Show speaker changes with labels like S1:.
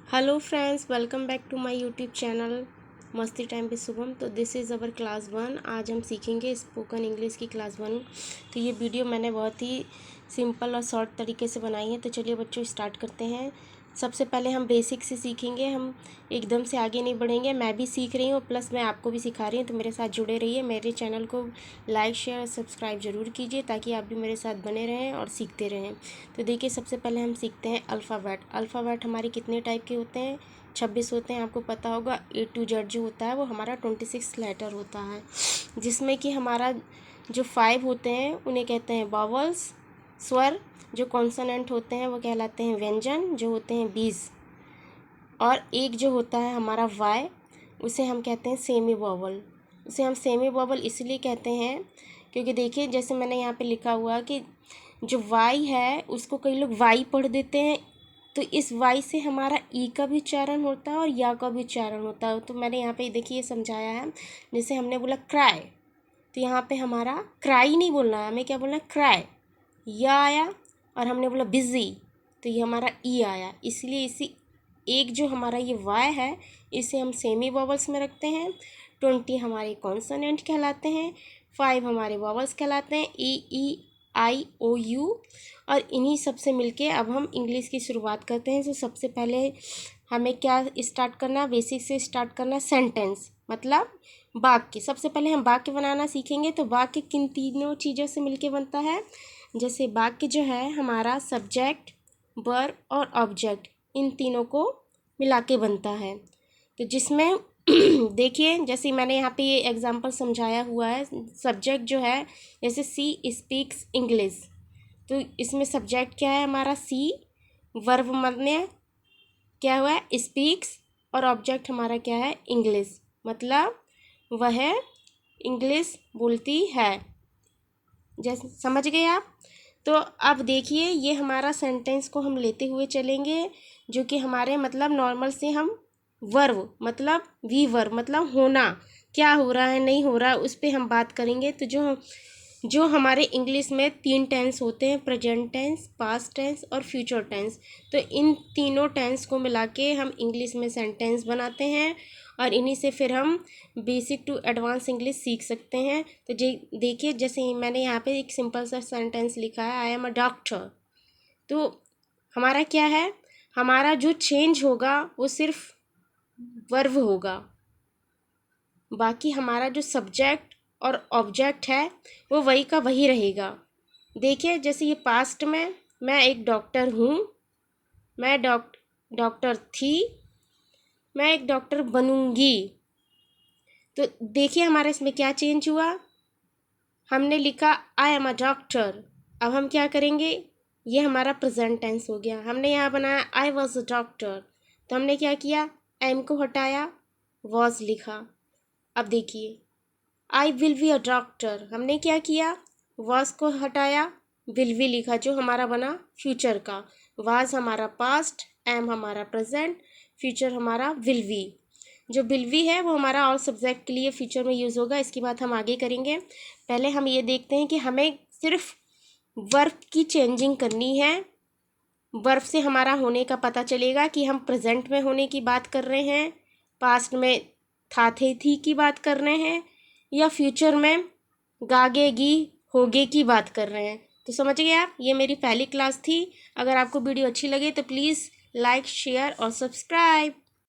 S1: Hello friends, welcome back to my YouTube channel मस्ती time पे शुभम। तो दिस इज़ अवर क्लास 1। आज हम सीखेंगे स्पोकन इंग्लिश की क्लास 1। तो ये वीडियो मैंने बहुत ही सिंपल और शॉर्ट तरीके से बनाई है। तो चलिए बच्चों स्टार्ट करते हैं। सबसे पहले हम बेसिक से सीखेंगे, हम एकदम से आगे नहीं बढ़ेंगे। मैं भी सीख रही हूँ प्लस मैं आपको भी सिखा रही हूँ, तो मेरे साथ जुड़े रहिए। मेरे चैनल को लाइक शेयर और सब्सक्राइब ज़रूर कीजिए ताकि आप भी मेरे साथ बने रहें और सीखते रहें। तो देखिए, सबसे पहले हम सीखते हैं अल्फ़ाबेट। अल्फ़ाबेट हमारे कितने टाइप के होते हैं? 26 होते हैं। आपको पता होगा A to Z जो होता है वो हमारा 26 लेटर होता है, जिसमें कि हमारा जो 5 होते हैं उन्हें कहते हैं वॉवल्स, स्वर। जो कॉन्सोनेंट होते हैं वो कहलाते हैं व्यंजन, जो होते हैं 20। और एक जो होता है हमारा वाई, उसे हम कहते हैं सेमी वॉवल। उसे हम सेमी वॉवल इसलिए कहते हैं क्योंकि देखिए, जैसे मैंने यहाँ पे लिखा हुआ कि जो वाई है उसको कई लोग वाई पढ़ देते हैं, तो इस वाई से हमारा ई का भी उच्चारण होता है और या का भी उच्चारण होता है। तो मैंने यहाँ पे देखिए ये समझाया है। जैसे हमने बोला क्राई, तो यहाँ पे हमारा क्राई नहीं बोलना है, हमें क्या बोलना है? क्राई। या आया। और हमने बोला बिज़ी, तो ये हमारा ई आया। इसलिए इसी एक जो हमारा ये वाई है इसे हम सेमी वॉवल्स में रखते हैं। 20 हमारे कॉन्सोनेंट कहलाते हैं, 5 हमारे वॉवल्स कहलाते हैं, E, I, O, U। और इन्हीं सब से मिलके अब हम इंग्लिश की शुरुआत करते हैं। तो सबसे पहले हमें क्या स्टार्ट करना? बेसिक से स्टार्ट करना। सेंटेंस मतलब वाक्य। सबसे पहले हम वाक्य बनाना सीखेंगे। तो वाक्य किन तीनों चीज़ों से मिलके बनता है? जैसे वाक्य जो है हमारा सब्जेक्ट, वर्ब और ऑब्जेक्ट, इन तीनों को मिला के बनता है। तो जिसमें देखिए, जैसे मैंने यहाँ पे ये एग्जांपल समझाया हुआ है। सब्जेक्ट जो है जैसे सी स्पीक्स इंग्लिश, तो इसमें सब्जेक्ट क्या है हमारा? सी। वर्ब माने क्या हुआ है? स्पीक्स। और ऑब्जेक्ट हमारा क्या है? इंग्लिश, मतलब वह इंग्लिश बोलती है। जैसे समझ गए आप? तो अब देखिए, ये हमारा सेंटेंस को हम लेते हुए चलेंगे, जो कि हमारे मतलब नॉर्मल से हम वर्ब मतलब वी वर्ब मतलब होना, क्या हो रहा है नहीं हो रहा है, उस पर हम बात करेंगे। तो जो हमारे इंग्लिश में 3 टेंस होते हैं, प्रेजेंट टेंस, पास्ट टेंस और फ्यूचर टेंस। तो इन तीनों टेंस को मिला के हम इंग्लिश में सेंटेंस बनाते हैं और इन्हीं से फिर हम बेसिक टू एडवांस इंग्लिश सीख सकते हैं। तो देखिए, जैसे मैंने यहाँ पे एक सिंपल सा सेंटेंस लिखा है, आई एम अ डॉक्टर। तो हमारा क्या है? हमारा जो चेंज होगा वो सिर्फ वर्ब होगा, बाकी हमारा जो सब्जेक्ट और ऑब्जेक्ट है वो वही का वही रहेगा। देखिए, जैसे ये पास्ट में मैं एक डॉक्टर हूँ, मैं डॉक्टर थी, मैं एक डॉक्टर बनूंगी। तो देखिए हमारे इसमें क्या चेंज हुआ? हमने लिखा आई एम अ डॉक्टर। अब हम क्या करेंगे? ये हमारा प्रेजेंट टेंस हो गया। हमने यहाँ बनाया आई वॉज अ डॉक्टर, तो हमने क्या किया? एम को हटाया, वॉज लिखा। अब देखिए, I will be a doctor, हमने क्या किया? वॉज को हटाया, विल बी लिखा, जो हमारा बना फ्यूचर का। वाज हमारा पास्ट, एम हमारा प्रेजेंट, फ्यूचर हमारा विल बी। जो विल बी है वो हमारा ऑल सब्जेक्ट के लिए फ्यूचर में यूज़ होगा। इसकी बात हम आगे करेंगे। पहले हम ये देखते हैं कि हमें सिर्फ वर्ब की चेंजिंग करनी है। वर्ब से हमारा होने का पता चलेगा कि हम प्रेजेंट में होने की बात कर रहे हैं, पास्ट में था थे थी की बात कर रहे हैं, या फ्यूचर में गागेगी होगे की बात कर रहे हैं। तो समझ गए आप? ये मेरी पहली क्लास थी। अगर आपको वीडियो अच्छी लगे तो प्लीज़ लाइक शेयर और सब्सक्राइब।